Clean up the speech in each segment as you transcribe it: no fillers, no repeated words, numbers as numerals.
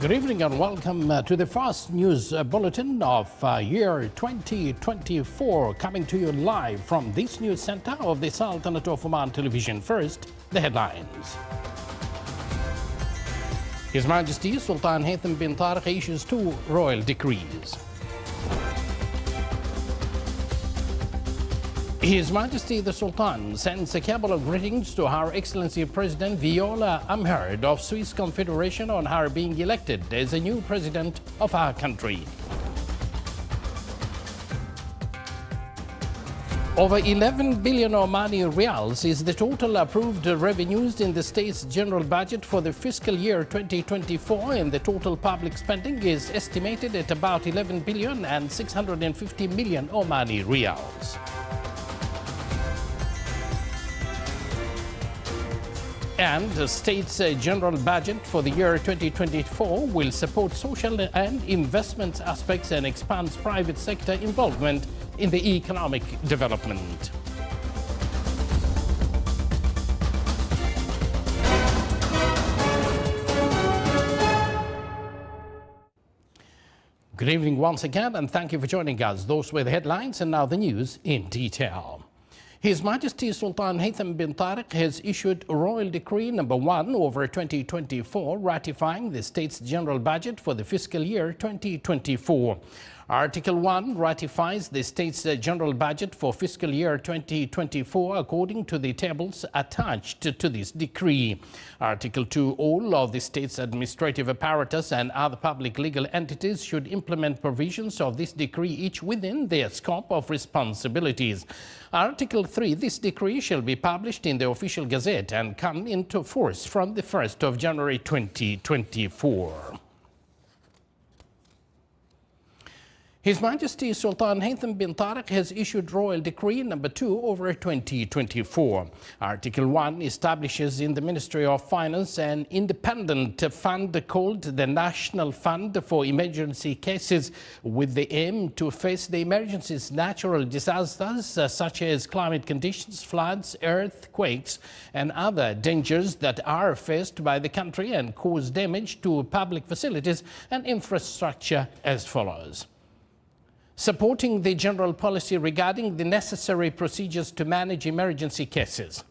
Good evening and welcome to the first news bulletin of year 2024, coming to you live from this news center of the Sultanate of Oman Television. First, the headlines. His Majesty Sultan Haytham bin Tariq issues 2 royal decrees. His Majesty the Sultan sends a cabal of greetings to Her Excellency President Viola Amherd of Swiss Confederation on her being elected as a new president of our country. Over 11 billion Omani Riyals is the total approved revenues in the state's general budget for the fiscal year 2024, and the total public spending is estimated at about 11 billion and 650 million Omani Riyals. And the state's general budget for the year 2024 will support social and investment aspects and expands private sector involvement in the economic development. Good evening once again, and thank you for joining us. Those were the headlines, and now the news in detail. His Majesty Sultan Haytham bin Tariq has issued Royal Decree number 1/2024 ratifying the state's general budget for the fiscal year 2024. Article 1 ratifies the state's general budget for fiscal year 2024 according to the tables attached to this decree. Article 2, all of the state's administrative apparatus and other public legal entities should implement provisions of this decree, each within their scope of responsibilities. Article 3, this decree shall be published in the official gazette and come into force from the 1st of January 2024. His Majesty Sultan Haytham bin Tariq has issued Royal Decree number 2/2024. Article 1 establishes in the Ministry of Finance an independent fund called the National Fund for Emergency Cases, with the aim to face the emergencies, natural disasters such as climate conditions, floods, earthquakes, and other dangers that are faced by the country and cause damage to public facilities and infrastructure as follows. Supporting the general policy regarding the necessary procedures to manage emergency cases.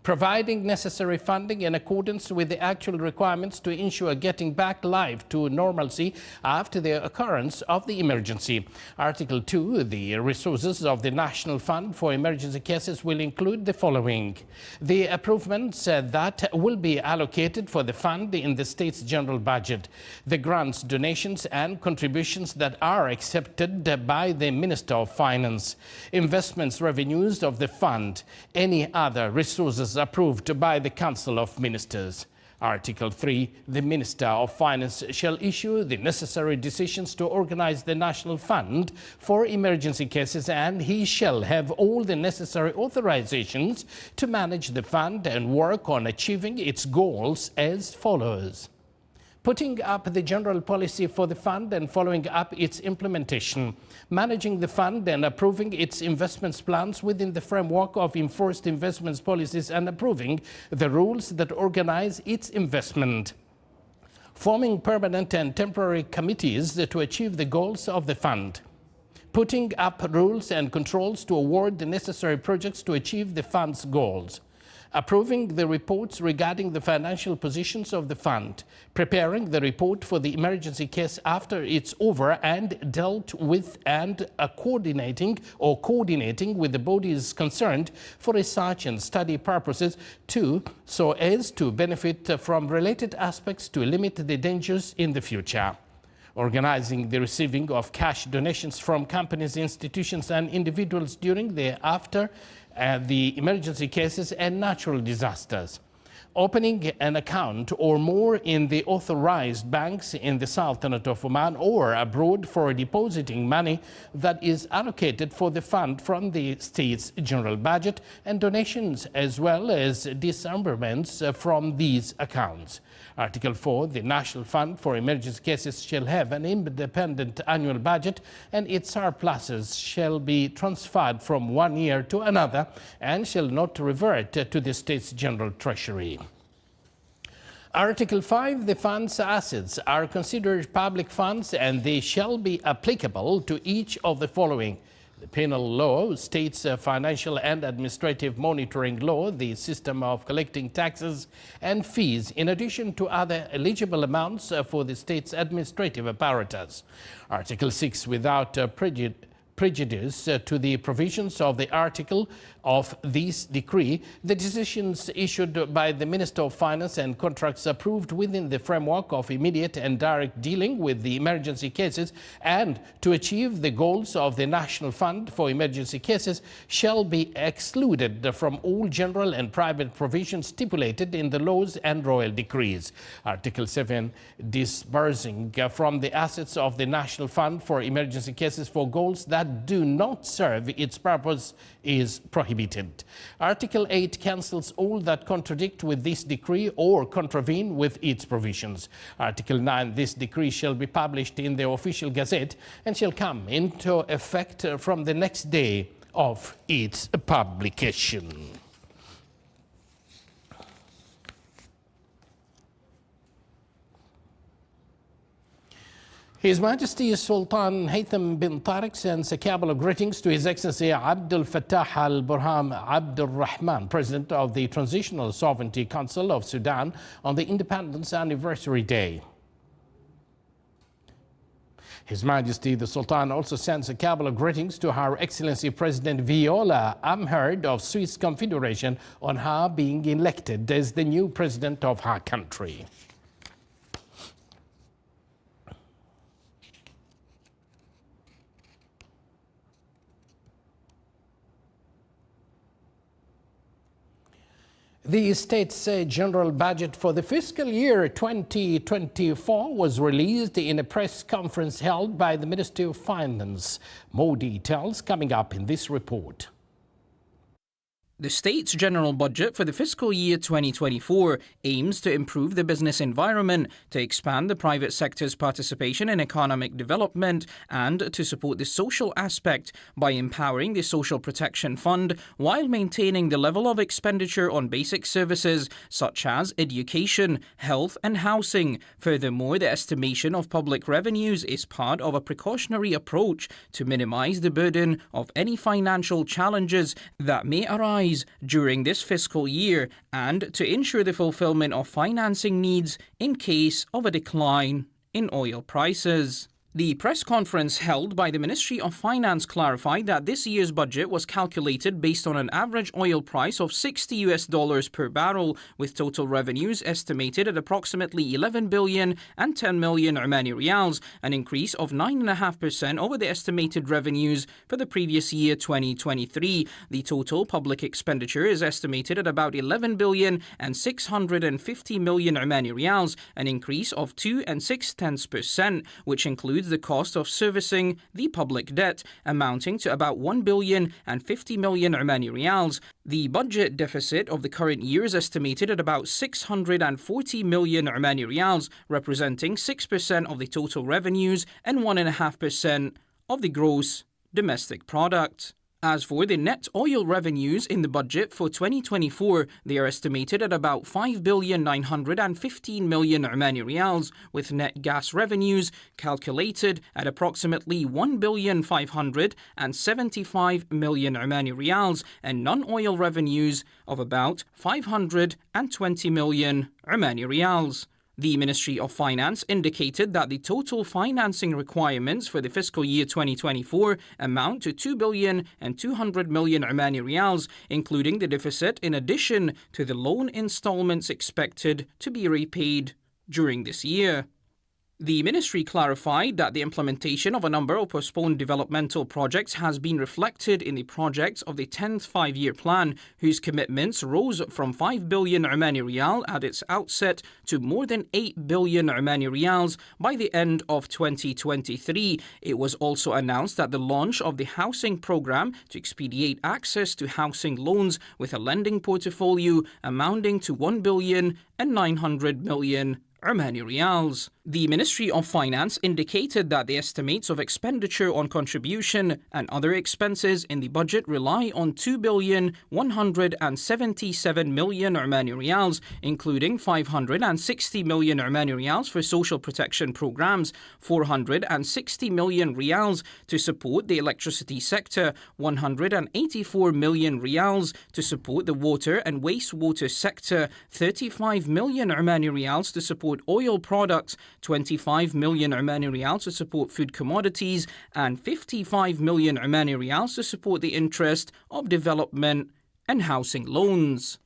Providing necessary funding in accordance with the actual requirements to ensure getting back life to normalcy after the occurrence of the emergency. Article 2, the resources of the National Fund for Emergency Cases will include the following. The improvements that will be allocated for the fund in the state's general budget. The grants, donations and contributions that are accepted by the Minister of Finance. Investments revenues of the fund. Any other resources approved by the Council of Ministers. Article 3, the Minister of Finance shall issue the necessary decisions to organize the National Fund for Emergency Cases, and he shall have all the necessary authorizations to manage the fund and work on achieving its goals as follows. Putting up the general policy for the fund and following up its implementation, managing the fund and approving its investments plans within the framework of enforced investments policies and approving the rules that organize its investment, forming permanent and temporary committees to achieve the goals of the fund, putting up rules and controls to award the necessary projects to achieve the fund's goals, approving the reports regarding the financial positions of the fund, preparing the report for the emergency case after it's over and dealt with, and coordinating with the bodies concerned for research and study purposes so as to benefit from related aspects to limit the dangers in the future. Organizing the receiving of cash donations from companies, institutions and individuals during after the emergency cases and natural disasters. Opening an account or more in the authorized banks in the Sultanate of Oman or abroad for depositing money that is allocated for the fund from the state's general budget, and donations as well as disbursements from these accounts. Article 4, the National Fund for Emergency Cases shall have an independent annual budget, and its surpluses shall be transferred from one year to another and shall not revert to the state's general treasury. Article 5, the fund's assets are considered public funds and they shall be applicable to each of the following: the penal law, state's financial and administrative monitoring law, the system of collecting taxes and fees, in addition to other eligible amounts for the state's administrative apparatus. Article 6, without prejudice to the provisions of the article of this decree, the decisions issued by the Minister of Finance and contracts approved within the framework of immediate and direct dealing with the emergency cases and to achieve the goals of the National Fund for Emergency Cases shall be excluded from all general and private provisions stipulated in the laws and royal decrees. Article 7, disbursing from the assets of the National Fund for Emergency Cases for goals that do not serve its purpose is prohibited. Article 8 cancels all that contradict with this decree or contravene with its provisions. Article 9, this decree shall be published in the official gazette and shall come into effect from the next day of its publication. His Majesty Sultan Haytham bin Tariq sends a cabal of greetings to His Excellency Abdul Fattah al-Burhan Abdul Rahman, President of the Transitional Sovereignty Council of Sudan, on the Independence Anniversary Day. His Majesty the Sultan also sends a cabal of greetings to Her Excellency President Viola Amherd of Swiss Confederation on her being elected as the new president of her country. The state's general budget for the fiscal year 2024 was released in a press conference held by the Ministry of Finance. More details coming up in this report. The state's general budget for the fiscal year 2024 aims to improve the business environment, to expand the private sector's participation in economic development, and to support the social aspect by empowering the Social Protection Fund while maintaining the level of expenditure on basic services such as education, health, and housing. Furthermore, the estimation of public revenues is part of a precautionary approach to minimize the burden of any financial challenges that may arise during this fiscal year and to ensure the fulfillment of financing needs in case of a decline in oil prices. The press conference held by the Ministry of Finance clarified that this year's budget was calculated based on an average oil price of $60 per barrel, with total revenues estimated at approximately 11 billion and 10 million Omani riyals, an increase of 9.5% over the estimated revenues for the previous year 2023. The total public expenditure is estimated at about 11 billion and 650 million Omani riyals, an increase of 2.6%, which includes the cost of servicing the public debt, amounting to about 1 billion and 50 million Omani riyals. The budget deficit of the current year is estimated at about 640 million Omani riyals, representing 6% of the total revenues and 1.5% of the gross domestic product. As for the net oil revenues in the budget for 2024, they are estimated at about 5,915 million Omani riyals, with net gas revenues calculated at approximately 1,575 million Omani riyals and non-oil revenues of about 520 million Omani riyals. The Ministry of Finance indicated that the total financing requirements for the fiscal year 2024 amount to 2 billion and 200 million Omani riyals, including the deficit in addition to the loan installments expected to be repaid during this year. The ministry clarified that the implementation of a number of postponed developmental projects has been reflected in the projects of the 10th five-year plan, whose commitments rose from 5 billion Omani riyal at its outset to more than 8 billion Omani riyals by the end of 2023. It was also announced that the launch of the housing program to expedite access to housing loans with a lending portfolio amounting to 1 billion and 900 million Omani riyals. The Ministry of Finance indicated that the estimates of expenditure on contribution and other expenses in the budget rely on 2,177 million Omani riyals, including 560 million Omani riyals for social protection programs, 460 million riyals to support the electricity sector, 184 million riyals to support the water and wastewater sector, 35 million Omani riyals to support oil products, 25 million Omani riyals to support food commodities, and 55 million Omani riyals to support the interest of development and housing loans.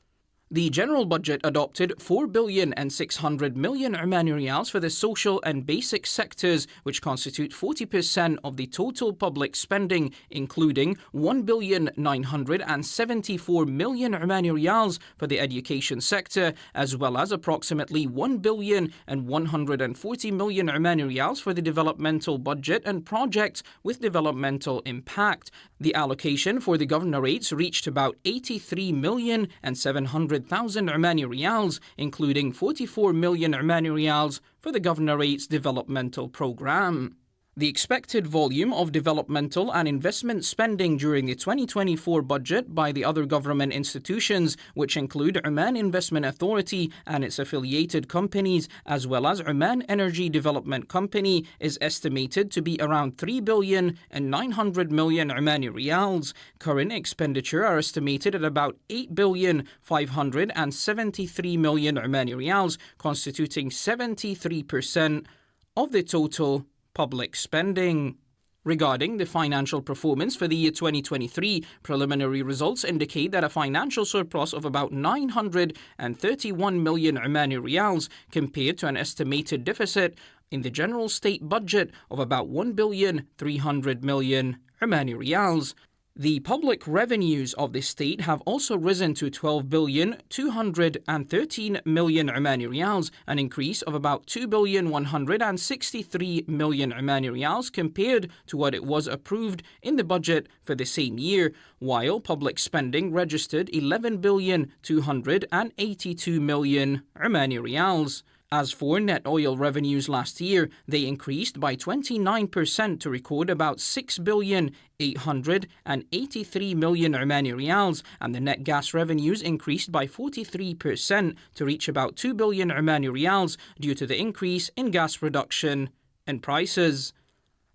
The general budget adopted 4,600 million Omani riyals for the social and basic sectors, which constitute 40% of the total public spending, including 1,974 million Omani riyals for the education sector, as well as approximately 1,140 million Omani riyals for the developmental budget and projects with developmental impact. The allocation for the governorates reached about 83,700,000 Omani riyals, including 44 million Omani riyals for the governorate's developmental program. The expected volume of developmental and investment spending during the 2024 budget by the other government institutions, which include Oman Investment Authority and its affiliated companies, as well as Oman Energy Development Company, is estimated to be around 3,900,000,000 Omani riyals. Current expenditure are estimated at about 8,573,000,000 Omani riyals, constituting 73% of the total public spending. Regarding the financial performance for the year 2023, preliminary results indicate that a financial surplus of about 931 million Omani riyals compared to an estimated deficit in the general state budget of about 1,300,000,000 Omani riyals. The public revenues of the state have also risen to 12,213,000,000 Omani riyals, an increase of about 2,163,000,000 Omani riyals compared to what it was approved in the budget for the same year, while public spending registered 11,282,000,000 Omani riyals. As for net oil revenues last year, they increased by 29% to record about 6,883,000,000 Omani riyals, and the net gas revenues increased by 43% to reach about 2 billion Omani riyals due to the increase in gas production and prices.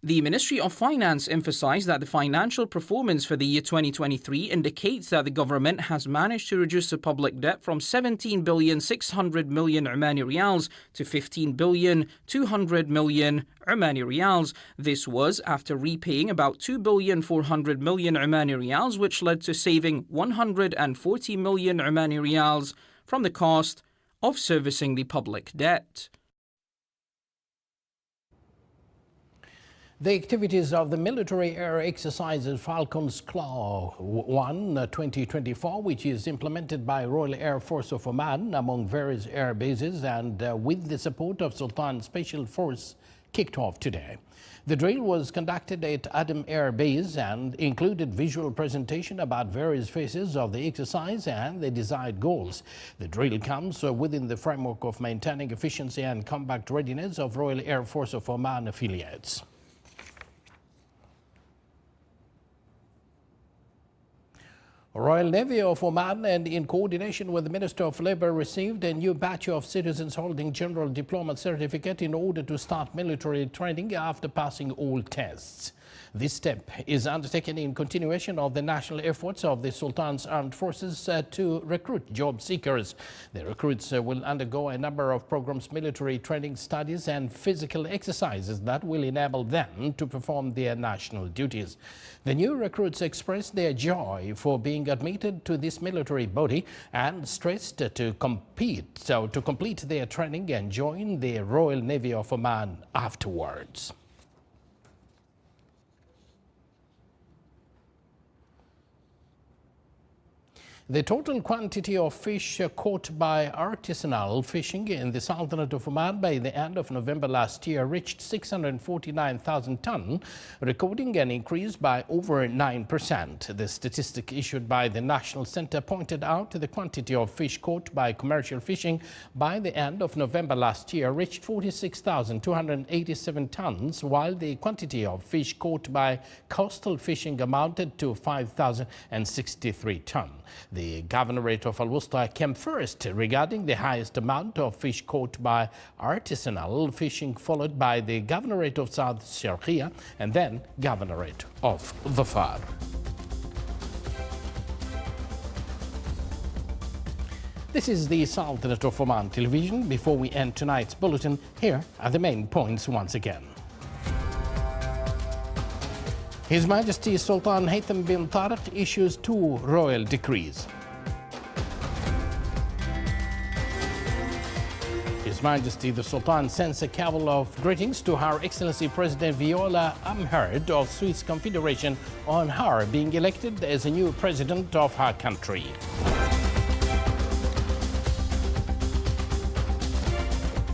The Ministry of Finance emphasized that the financial performance for the year 2023 indicates that the government has managed to reduce the public debt from 17,600,000,000 Omani riyals to 15,200,000,000 Omani riyals. This was after repaying about 2,400,000,000 Omani riyals, which led to saving 140 million Omani riyals from the cost of servicing the public debt. The activities of the military air exercises Falcon's Claw 1 2024, which is implemented by Royal Air Force of Oman among various air bases and with the support of Sultan Special Force, kicked off today. The drill was conducted at Adam Air Base and included visual presentation about various phases of the exercise and the desired goals. The drill comes within the framework of maintaining efficiency and combat readiness of Royal Air Force of Oman affiliates. Royal Navy of Oman, and in coordination with the Minister of Labour, received a new batch of citizens holding General Diploma Certificate in order to start military training after passing all tests. This step is undertaken in continuation of the national efforts of the Sultan's Armed Forces to recruit job seekers. The recruits will undergo a number of programs, military training, studies and physical exercises that will enable them to perform their national duties. The new recruits expressed their joy for being admitted to this military body and stressed to complete their training and join the Royal Navy of Oman afterwards. The total quantity of fish caught by artisanal fishing in the Sultanate of Oman by the end of November last year reached 649,000 tons, recording an increase by over 9%. The statistic issued by the National Center pointed out the quantity of fish caught by commercial fishing by the end of November last year reached 46,287 tons, while the quantity of fish caught by coastal fishing amounted to 5,063 tons. The Governorate of Al-Wusta came first regarding the highest amount of fish caught by artisanal fishing, followed by the Governorate of South Sharqiya and then Governorate of Dhafar. This is the Sultanate of Oman television. Before we end tonight's bulletin, here are the main points once again. His Majesty Sultan Haytham bin Tariq issues 2 royal decrees. His Majesty the Sultan sends a cabal of greetings to Her Excellency President Viola Amherd of Swiss Confederation on her being elected as a new president of her country.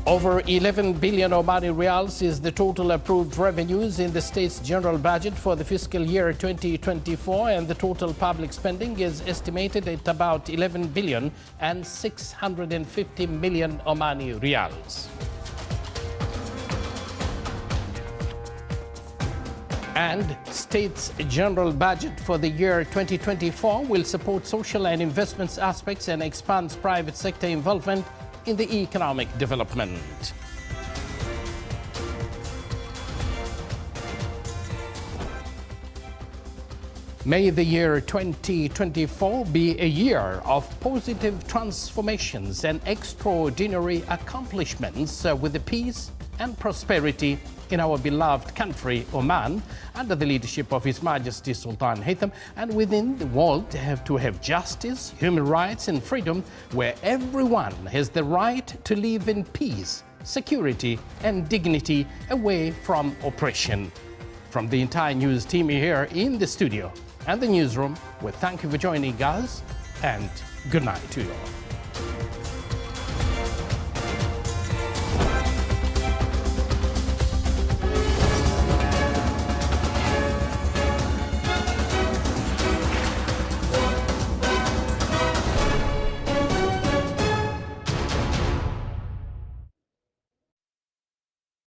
Over 11 billion Omani Rials is the total approved revenues in the state's general budget for the fiscal year 2024, and the total public spending is estimated at about 11 billion and 650 million Omani Rials. And state's general budget for the year 2024 will support social and investments aspects and expands private sector involvement in the economic development. May the year 2024 be a year of positive transformations and extraordinary accomplishments with the peace and prosperity in our beloved country, Oman, under the leadership of His Majesty Sultan Haytham, and within the world to have justice, human rights and freedom, where everyone has the right to live in peace, security and dignity away from oppression. From the entire news team here in the studio and the newsroom, we thank you for joining us and good night to you all.